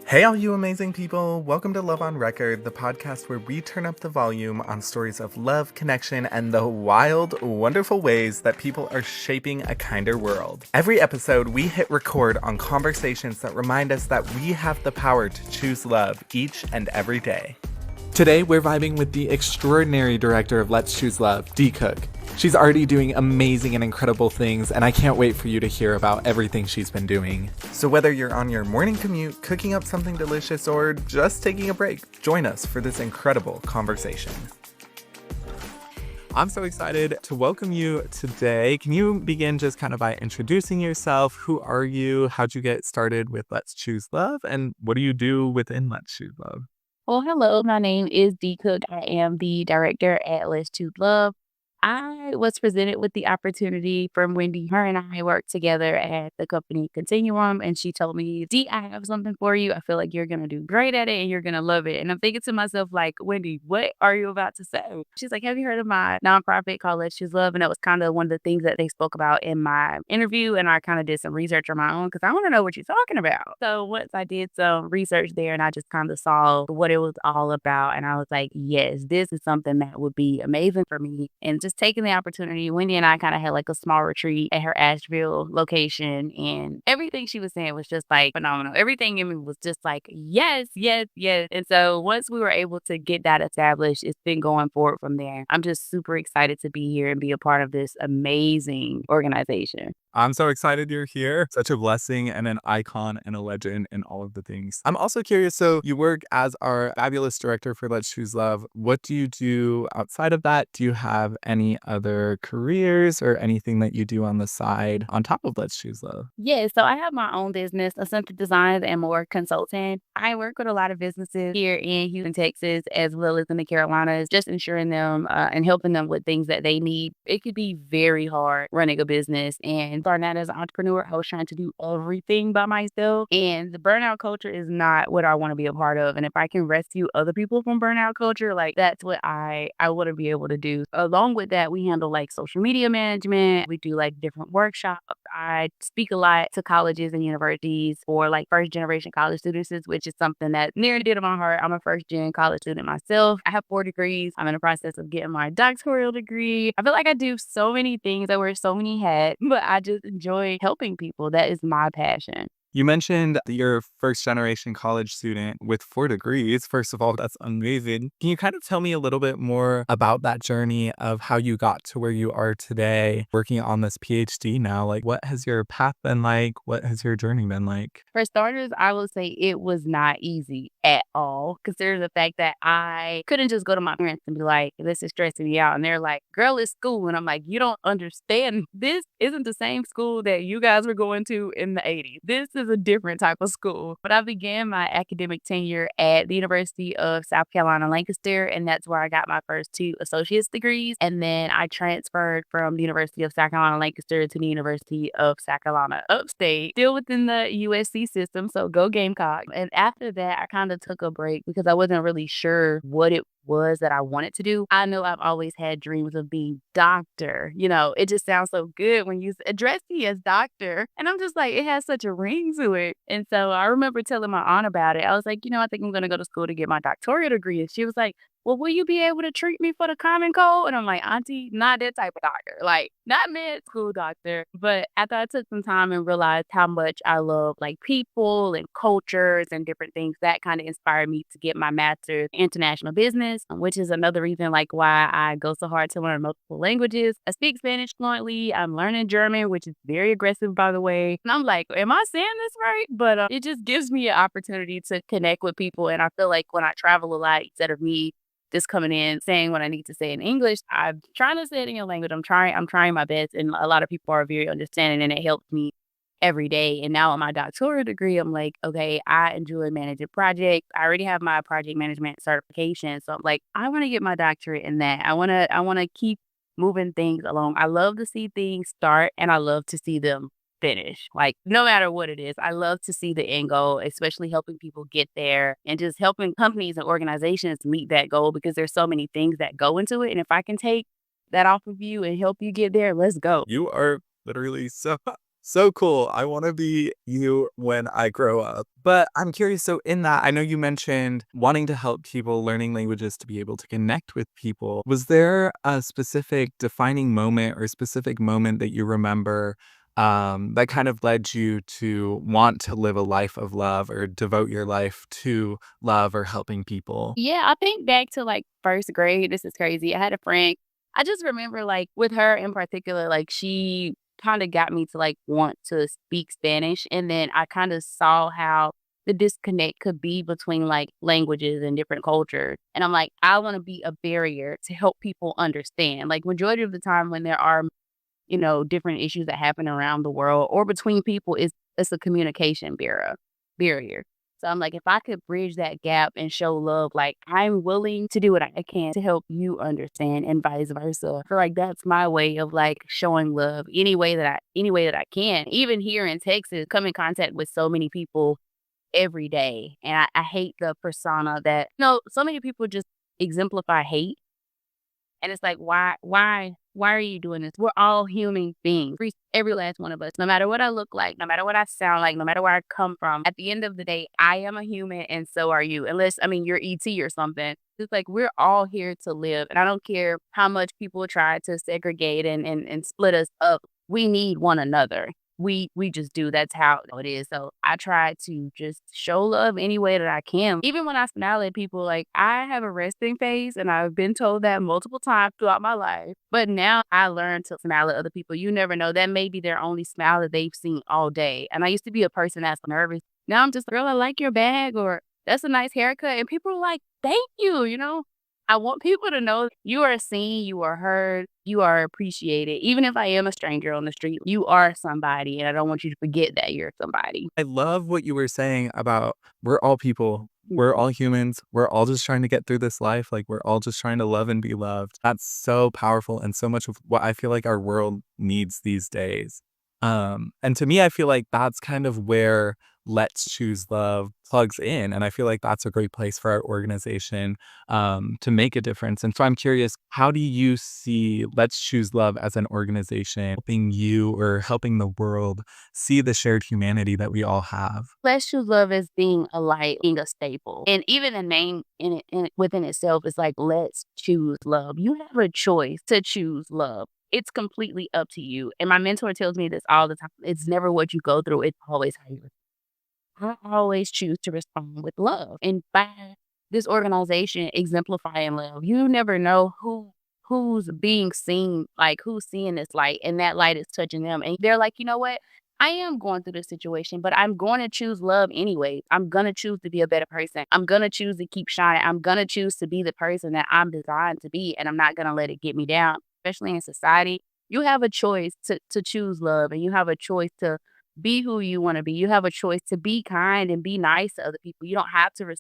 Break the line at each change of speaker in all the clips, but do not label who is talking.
Hey, all you amazing people! Welcome to Love on Record, the podcast where we turn up the volume on stories of love, connection, and the wild, wonderful ways that people are shaping a kinder world. Every episode, we hit record on conversations that remind us that we have the power to choose love each and every day. Today, we're vibing with the extraordinary director of Let's Choose Love, Dee Cooke. She's already doing amazing and incredible things, and I can't wait for you to hear about everything she's been doing. So whether you're on your morning commute, cooking up something delicious, or just taking a break, join us for this incredible conversation. I'm so excited to welcome you today. Can you begin just kind of by introducing yourself? Who are you? How'd you get started with Let's Choose Love? And what do you do within Let's Choose Love?
Well, hello. My name is Dee Cooke. I am the director at Let's Choose Love. I was presented with the opportunity from Wendy. Her and I worked together at the company Continuum, and she told me, Dee, I have something for you. I feel like you're going to do great at it and you're going to love it. And I'm thinking to myself, like, Wendy, what are you about to say? She's like, have you heard of my nonprofit called Let's Choose Love? And that was kind of one of the things that they spoke about in my interview. And I kind of did some research on my own because I want to know what you're talking about. So once I did some research there and I just kind of saw what it was all about, and I was like, yes, this is something that would be amazing for me. And just taking the opportunity, Wendy and I kind of had like a small retreat at her Asheville location, and everything she was saying was just like phenomenal. Everything in me was just like, yes, yes, yes. And so once we were able to get that established, it's been going forward from there. I'm just super excited to be here and be a part of this amazing organization.
I'm so excited you're here. Such a blessing and an icon and a legend and all of the things. I'm also curious, so you work as our fabulous director for Let's Choose Love. What do you do outside of that? Do you have any other careers or anything that you do on the side on top of Let's Choose Love?
Yeah, so I have my own business, Essential Designs and More Consultant. I work with a lot of businesses here in Houston, Texas, as well as in the Carolinas, just ensuring them and helping them with things that they need. It could be very hard running a business, and starting out as an entrepreneur, I was trying to do everything by myself, and the burnout culture is not what I want to be a part of. And if I can rescue other people from burnout culture, like that's what I want to be able to do. Along with that, we handle like social media management. We do like different workshops. I speak a lot to colleges and universities for like first generation college students, which is something that's near and dear to my heart. I'm a first gen college student myself. I have 4 degrees. I'm in the process of getting my doctoral degree. I feel like I do so many things. I wear so many hats, but I just enjoy helping people. That is my passion.
You mentioned that you're a first generation college student with 4 degrees. First of all, that's amazing. Can you kind of tell me a little bit more about that journey of how you got to where you are today, working on this PhD now? Like, what has your path been like? What has your journey been like?
For starters, I will say it was not easy at all. Considering the fact that I couldn't just go to my parents and be like, this is stressing me out. And they're like, girl, it's school. And I'm like, you don't understand. This isn't the same school that you guys were going to in the 80s. This is a different type of school. But I began my academic tenure at the University of South Carolina, Lancaster. And that's where I got my first 2 associate's degrees. And then I transferred from the University of South Carolina, Lancaster to the University of South Carolina, upstate, still within the USC system. So go Gamecock. And after that, I kind of took a break because I wasn't really sure what it was that I wanted to do. I know I've always had dreams of being doctor. You know, it just sounds so good when you address me as doctor. And I'm just like, it has such a ring to it. And so I remember telling my aunt about it. I was like, I think I'm going to go to school to get my doctoral degree. And she was like, well, will you be able to treat me for the common cold? And I'm like, auntie, not that type of doctor, like not med school doctor. But after I took some time and realized how much I love like people and cultures and different things, that kind of inspired me to get my master's in international business, which is another reason like why I go so hard to learn multiple languages. I speak Spanish fluently. I'm learning German, which is very aggressive, by the way. And I'm like, am I saying this right? But it just gives me an opportunity to connect with people. And I feel like when I travel a lot, instead of me just coming in saying what I need to say in English, I'm trying to say it in your language. I'm trying my best, and a lot of people are very understanding, and it helps me every day. And now with my doctoral degree, I'm like, okay, I enjoy managing projects. I already have my project management certification, so I'm like, I want to get my doctorate in that. I want to keep moving things along. I love to see things start, and I love to see them finish. Like, no matter what it is, I love to see the end goal, especially helping people get there and just helping companies and organizations meet that goal, because there's so many things that go into it. And if I can take that off of you and help you get there, let's go.
You are literally so So cool. I want to be you when I grow up. But I'm curious. So, in that, I know you mentioned wanting to help people learning languages to be able to connect with people. Was there a specific defining moment or specific moment that you remember that kind of led you to want to live a life of love or devote your life to love or helping people?
Yeah, I think back to, like, 1st grade. This is crazy. I had a friend. I just remember, like, with her in particular, like, she kinda got me to, like, want to speak Spanish, and then I kinda saw how the disconnect could be between, like, languages and different cultures, and I'm like, "I wanna be a barrier to help people understand." Like, majority of the time when there are, different issues that happen around the world or between people, it's a communication barrier. So I'm like, if I could bridge that gap and show love, like I'm willing to do what I can to help you understand and vice versa. I feel like that's my way of like showing love any way that I can. Even here in Texas, come in contact with so many people every day. And I hate the persona that so many people just exemplify hate. And it's like, why are you doing this? We're all human beings, every last one of us, no matter what I look like, no matter what I sound like, no matter where I come from. At the end of the day, I am a human and so are you. Unless, I mean, you're ET or something. It's like we're all here to live. And I don't care how much people try to segregate and split us up. We need one another. We just do. That's how it is. So I try to just show love any way that I can. Even when I smile at people, like I have a resting face and I've been told that multiple times throughout my life. But now I learn to smile at other people. You never know. That may be their only smile that they've seen all day. And I used to be a person that's nervous. Now I'm just, girl, I like your bag, or that's a nice haircut. And people are like, thank you. I want people to know you are seen, you are heard, you are appreciated. Even if I am a stranger on the street, you are somebody, and I don't want you to forget that you're somebody.
I love what you were saying about we're all people. We're all humans. We're all just trying to get through this life. Like, we're all just trying to love and be loved. That's so powerful and so much of what I feel like our world needs these days. And to me, I feel like that's kind of where Let's Choose Love plugs in. And I feel like that's a great place for our organization to make a difference. And so I'm curious, how do you see Let's Choose Love as an organization helping you or helping the world see the shared humanity that we all have?
Let's choose love as being a light, being a staple. And even the name within itself is like, let's choose love. You have a choice to choose love. It's completely up to you. And my mentor tells me this all the time. It's never what you go through, it's always how you. I always choose to respond with love. And by this organization exemplifying love, you never know who's being seen, like who's seeing this light, and that light is touching them. And they're like, you know what? I am going through this situation, but I'm going to choose love anyway. I'm going to choose to be a better person. I'm going to choose to keep shining. I'm going to choose to be the person that I'm designed to be, and I'm not going to let it get me down, especially in society. You have a choice to choose love, and you have a choice to be who you want to be. You have a choice to be kind and be nice to other people. You don't have to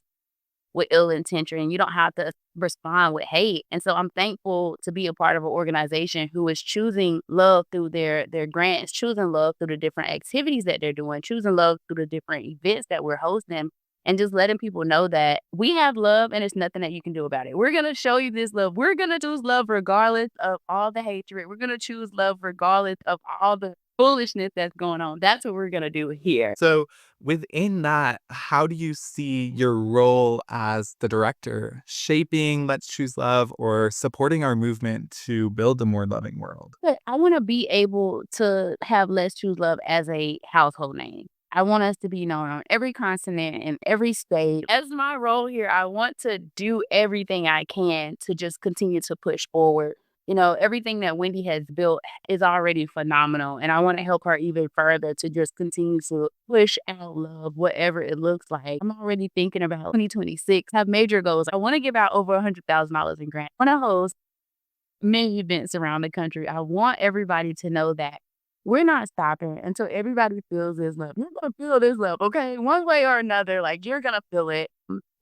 with ill intention, and you don't have to respond with hate. And so I'm thankful to be a part of an organization who is choosing love through their grants, choosing love through the different activities that they're doing, choosing love through the different events that we're hosting, and just letting people know that we have love and there's nothing that you can do about it. We're going to show you this love. We're going to choose love regardless of all the hatred. We're going to choose love regardless of all the foolishness that's going on. That's what we're going to do here.
So, within that, how do you see your role as the director shaping Let's Choose Love or supporting our movement to build a more loving world?
But I wanna be able to have Let's Choose Love as a household name. I want us to be known on every continent and every state. As my role here, I want to do everything I can to just continue to push forward. Everything that Wendy has built is already phenomenal, and I wanna help her even further to just continue to push out love, whatever it looks like. I'm already thinking about 2026, have major goals. I wanna give out over $100,000 in grants. I wanna host many events around the country. I want everybody to know that we're not stopping until everybody feels this love. You're gonna feel this love, okay? One way or another, like you're gonna feel it.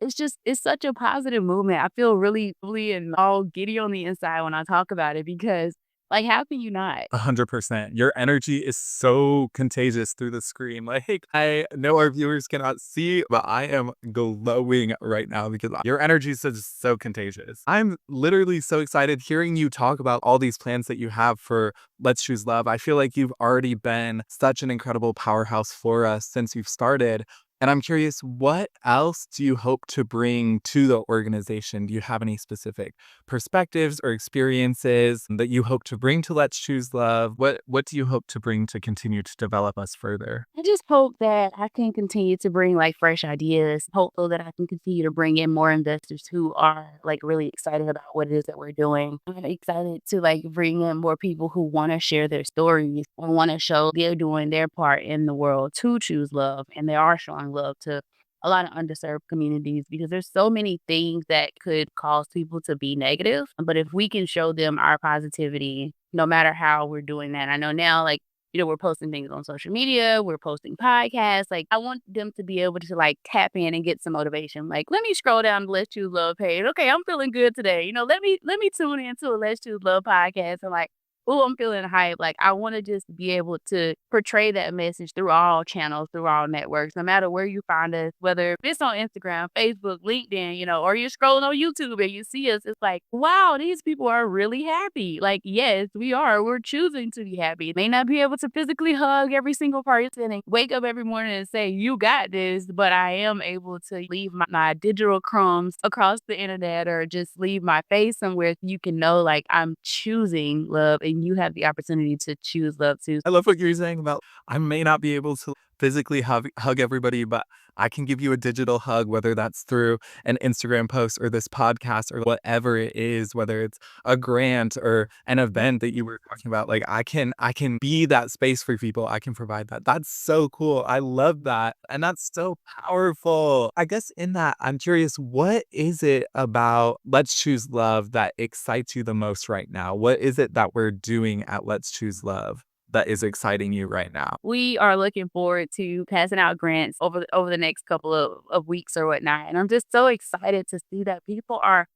It's such a positive movement. I feel really, really and all giddy on the inside when I talk about it because Like, how can you not?
100%. Your energy is so contagious through the screen. Like, I know our viewers cannot see, but I am glowing right now because your energy is just so contagious. I'm literally so excited hearing you talk about all these plans that you have for Let's Choose Love. I feel like you've already been such an incredible powerhouse for us since you've started. And I'm curious, what else do you hope to bring to the organization? Do you have any specific perspectives or experiences that you hope to bring to Let's Choose Love? What do you hope to bring to continue to develop us further?
I just hope that I can continue to bring like fresh ideas. Hopeful that I can continue to bring in more investors who are like really excited about what it is that we're doing. I'm excited to like bring in more people who want to share their stories and want to show they're doing their part in the world to choose love, and they are showing love to a lot of underserved communities, because there's so many things that could cause people to be negative. But if we can show them our positivity, no matter how we're doing that, I know now, like, we're posting things on social media, we're posting podcasts. Like, I want them to be able to like tap in and get some motivation. Like, let me scroll down the Let's Choose Love page. Okay, I'm feeling good today. Let me tune into a Let's Choose Love podcast and like, oh, I'm feeling hype. Like, I want to just be able to portray that message through all channels, through all networks, no matter where you find us, whether it's on Instagram, Facebook, LinkedIn, or you're scrolling on YouTube and you see us. It's like, wow, these people are really happy. Like, yes, we are. We're choosing to be happy. May not be able to physically hug every single person and wake up every morning and say, you got this, but I am able to leave my digital crumbs across the internet, or just leave my face somewhere so you can know, like, I'm choosing love and you have the opportunity to choose love too.
I love what you're saying about I may not be able to physically hug everybody, but I can give you a digital hug, whether that's through an Instagram post or this podcast or whatever it is, whether it's a grant or an event that you were talking about. Like I can be that space for people. I can provide that. That's so cool. I love that. And that's so powerful. I guess in that, I'm curious, what is it about Let's Choose Love that excites you the most right now? What is it that we're doing at Let's Choose Love that is exciting you right now?
We are looking forward to passing out grants over the next couple of weeks or whatnot. And I'm just so excited to see that people are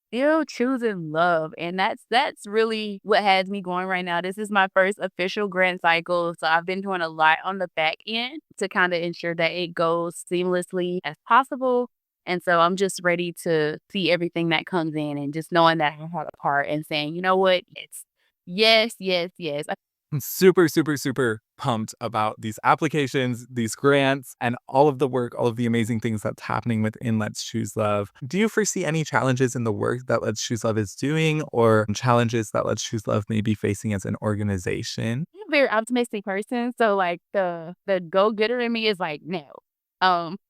still choosing love. And that's really what has me going right now. This is my first official grant cycle. So I've been doing a lot on the back end to kind of ensure that it goes seamlessly as possible. And so I'm just ready to see everything that comes in, and just knowing that I had a part and saying, you know what? It's yes, yes, yes.
I'm super, super, super pumped about these applications, these grants, and all of the work, all of the amazing things that's happening within Let's Choose Love. Do you foresee any challenges in the work that Let's Choose Love is doing, or challenges that Let's Choose Love may be facing as an organization?
I'm a very optimistic person, so, like, the go-getter in me is like, "No."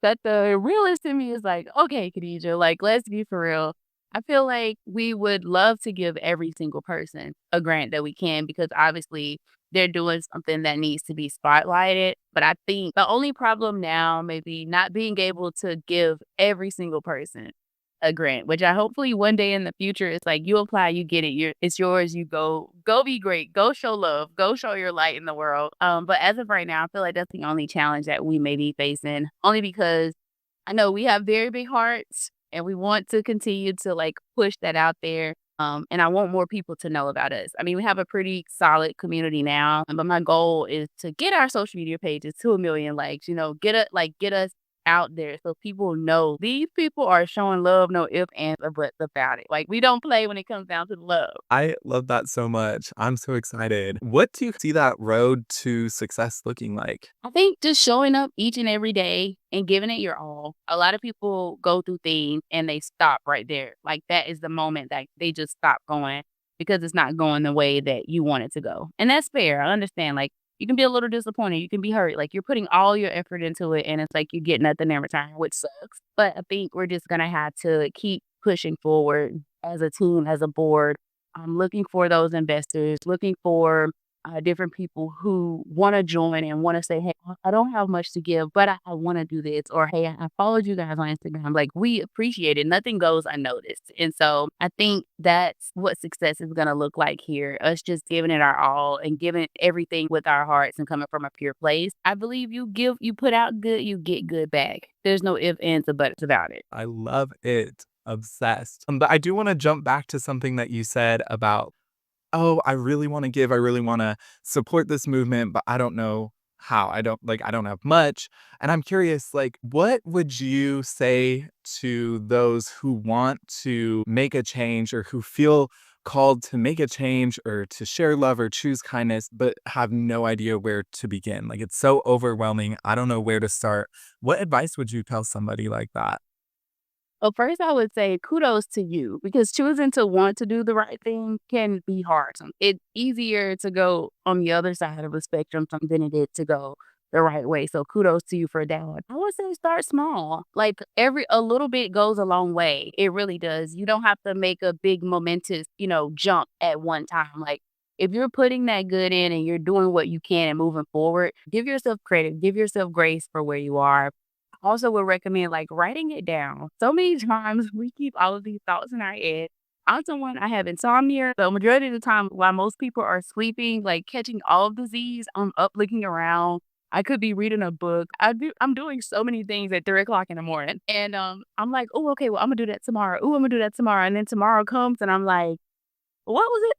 But the realist in me is like, "Okay, Khadijah, like, let's be for real." I feel like we would love to give every single person a grant that we can, because obviously they're doing something that needs to be spotlighted. But I think the only problem now may be not being able to give every single person a grant, which I hopefully one day in the future, it's like you apply, you get it, it's yours, you go be great, go show love, go show your light in the world. But as of right now, I feel like that's the only challenge that we may be facing, only because I know we have very big hearts and we want to continue to like push that out there. And I want more people to know about us. I mean, we have a pretty solid community now, but my goal is to get our social media pages to 1 million likes, get us out there so people know these people are showing love, no ifs, ands, or buts about it. Like, we don't play when it comes down to the love.
I love that so much. I'm so excited. What do you see that road to success looking like?
I think just showing up each and every day and giving it your all. A lot of people go through things and they stop right there. Like, that is the moment that they just stop going because it's not going the way that you want it to go. And that's fair. I understand. Like, you can be a little disappointed. You can be hurt. Like, you're putting all your effort into it and it's like you get nothing in return, which sucks. But I think we're just going to have to keep pushing forward as a team, as a board. I'm looking for those investors, looking for different people who want to join and want to say, hey, I don't have much to give, but I want to do this. Or, hey, I followed you guys on Instagram. Like, we appreciate it. Nothing goes unnoticed. And so I think that's what success is going to look like here. Us just giving it our all and giving everything with our hearts and coming from a pure place. I believe you put out good, you get good back. There's no ifs, ands, or buts about it.
I love it. Obsessed. But I do want to jump back to something that you said about oh, I really want to give, I really want to support this movement, but I don't know how. I don't have much. And I'm curious, like, what would you say to those who want to make a change or who feel called to make a change or to share love or choose kindness, but have no idea where to begin? Like, it's so overwhelming. I don't know where to start. What advice would you tell somebody like that?
Well, first, I would say kudos to you because choosing to want to do the right thing can be hard. It's easier to go on the other side of the spectrum than it is to go the right way. So kudos to you for that. I would say start small. Like a little bit goes a long way. It really does. You don't have to make a big momentous, jump at one time. Like if you're putting that good in and you're doing what you can and moving forward, give yourself credit, give yourself grace for where you are. Also would recommend, like, writing it down. So many times we keep all of these thoughts in our head. I'm someone I have insomnia, so majority of the time while most people are sleeping, like, catching all of the Z's, I'm up looking around. I could be reading a book. I'm doing so many things at 3 o'clock in the morning, and, I'm like, "Oh, okay, well, Imma do that tomorrow. Ooh, Imma do that tomorrow," and then tomorrow comes, and I'm like, "What was it?"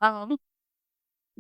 Um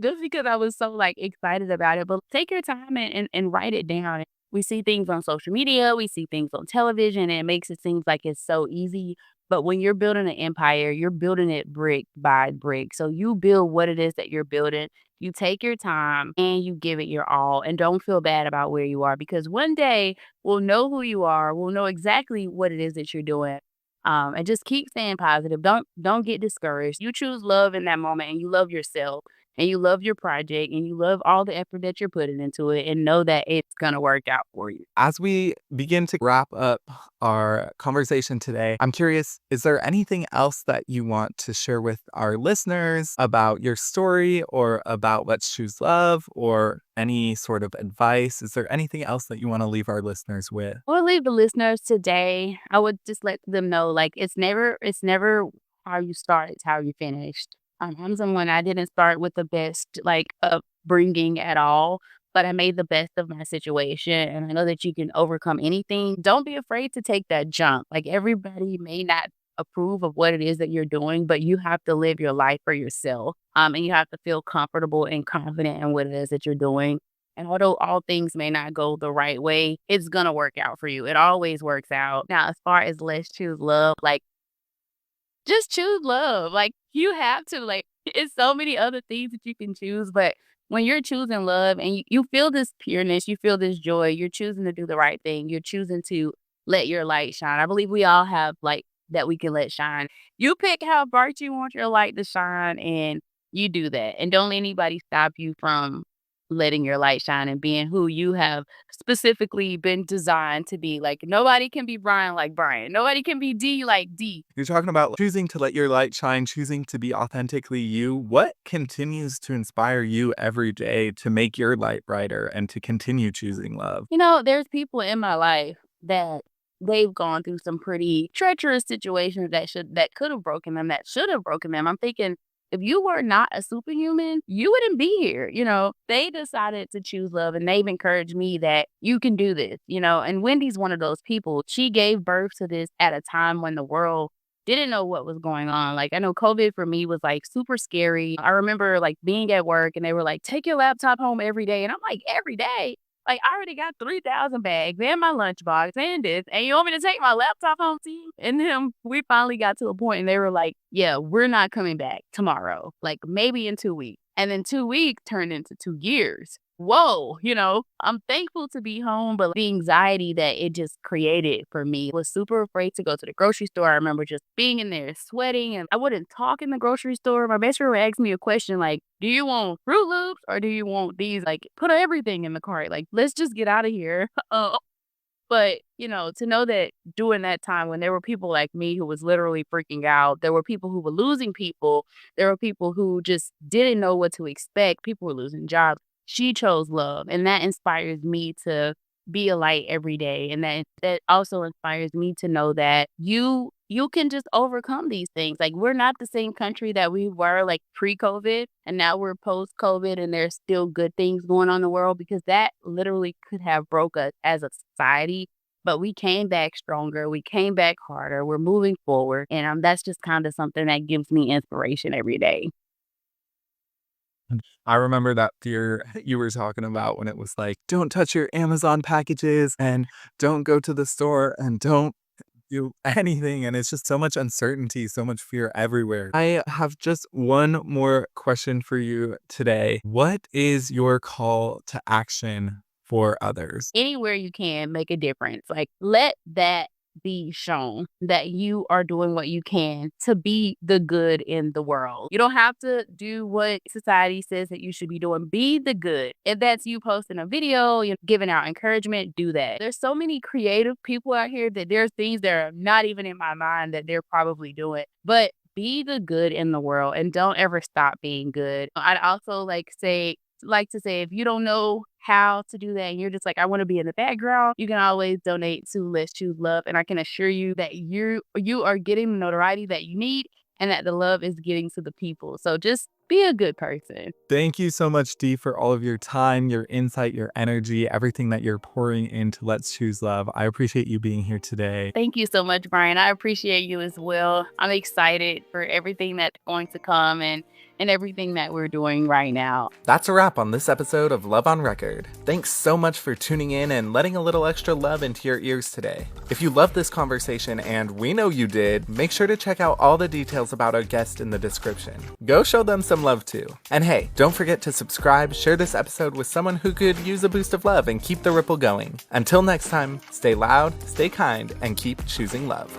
Just because I was so, like, excited about it, but take your time and write it down. We see things on social media, we see things on television, and it makes it seem like it's so easy, but when you're building an empire, you're building it brick by brick. So you build what it is that you're building, you take your time, and you give it your all, and don't feel bad about where you are because one day we'll know who you are, we'll know exactly what it is that you're doing, and just keep staying positive. Don't get discouraged. You choose love in that moment, and you love yourself and you love your project and you love all the effort that you're putting into it and know that it's gonna work out for you.
As we begin to wrap up our conversation today, I'm curious, is there anything else that you want to share with our listeners about your story or about Let's Choose Love or any sort of advice? Is there anything else that you want to leave our listeners with?
I would leave the listeners today. I would just let them know, like, it's never how you start, it's how you finished. I'm someone I didn't start with the best, like, upbringing at all, but I made the best of my situation, and I know that you can overcome anything. Don't be afraid to take that jump. Like, everybody may not approve of what it is that you're doing, but you have to live your life for yourself, and you have to feel comfortable and confident in what it is that you're doing. And although all things may not go the right way, it's gonna work out for you. It always works out. Now, as far as let's choose love, like just choose love. Like you have to, like, it's so many other things that you can choose, but when you're choosing love and you feel this pureness, you feel this joy, you're choosing to do the right thing. You're choosing to let your light shine. I believe we all have like that we can let shine. You pick how bright you want your light to shine and you do that. And don't let anybody stop you from letting your light shine and being who you have specifically been designed to be. Like nobody can be Brian like Brian. Nobody can be D like D.
You're talking about choosing to let your light shine, choosing to be authentically you. What continues to inspire you every day to make your light brighter and to continue choosing love?
There's people in my life that they've gone through some pretty treacherous situations that could have broken them, that should have broken them. I'm thinking if you were not a superhuman, you wouldn't be here. They decided to choose love and they've encouraged me that you can do this. And Wendy's one of those people. She gave birth to this at a time when the world didn't know what was going on. Like I know COVID for me was like super scary. I remember like being at work and they were like, take your laptop home every day. And I'm like, every day? Like, I already got 3,000 bags and my lunchbox and this, and you want me to take my laptop home to you? And then we finally got to a point and they were like, yeah, we're not coming back tomorrow, like maybe in 2 weeks. And then 2 weeks turned into 2 years. Whoa, I'm thankful to be home, but the anxiety that it just created for me was super afraid to go to the grocery store. I remember just being in there sweating and I wouldn't talk in the grocery store. My best friend would ask me a question like, do you want Fruit Loops or do you want these? Like, put everything in the cart. Like, let's just get out of here. But to know that during that time when there were people like me who was literally freaking out, there were people who were losing people, there were people who just didn't know what to expect, people were losing jobs. She chose love, and that inspires me to be a light every day, and that also inspires me to know that you can just overcome these things. Like, we're not the same country that we were, like, pre-COVID, and now we're post-COVID, and there's still good things going on in the world because that literally could have broke us as a society. but we came back stronger. We came back harder. We're moving forward. And that's just kind of something that gives me inspiration every day.
I remember that fear you were talking about when it was like, don't touch your Amazon packages and don't go to the store and don't do anything. And it's just so much uncertainty, so much fear everywhere. I have just one more question for you today. What is your call to action for others?
Anywhere you can, make a difference. Like, let that be shown that you are doing what you can to be the good in the world. You don't have to do what society says that you should be doing. Be the good. If that's you posting a video, you know, giving out encouragement, do that. There's so many creative people out here that there's things that are not even in my mind that they're probably doing. But be the good in the world and don't ever stop being good. I'd also like to say, if you don't know how to do that and you're just like, I want to be in the background, you can always donate to Let's Choose Love. And I can assure you that you are getting the notoriety that you need and that the love is getting to the people. So just be a good person.
Thank you so much, Dee, for all of your time, your insight, your energy, everything that you're pouring into Let's Choose Love. I appreciate you being here today.
Thank you so much, Brian. I appreciate you as well. I'm excited for everything that's going to come and everything that we're doing right now.
That's a wrap on this episode of Love on Record. Thanks so much for tuning in and letting a little extra love into your ears today. If you loved this conversation, and we know you did, make sure to check out all the details about our guest in the description. Go show them some love too. And hey, don't forget to subscribe, share this episode with someone who could use a boost of love, and keep the ripple going. Until next time, stay loud, stay kind, and keep choosing love.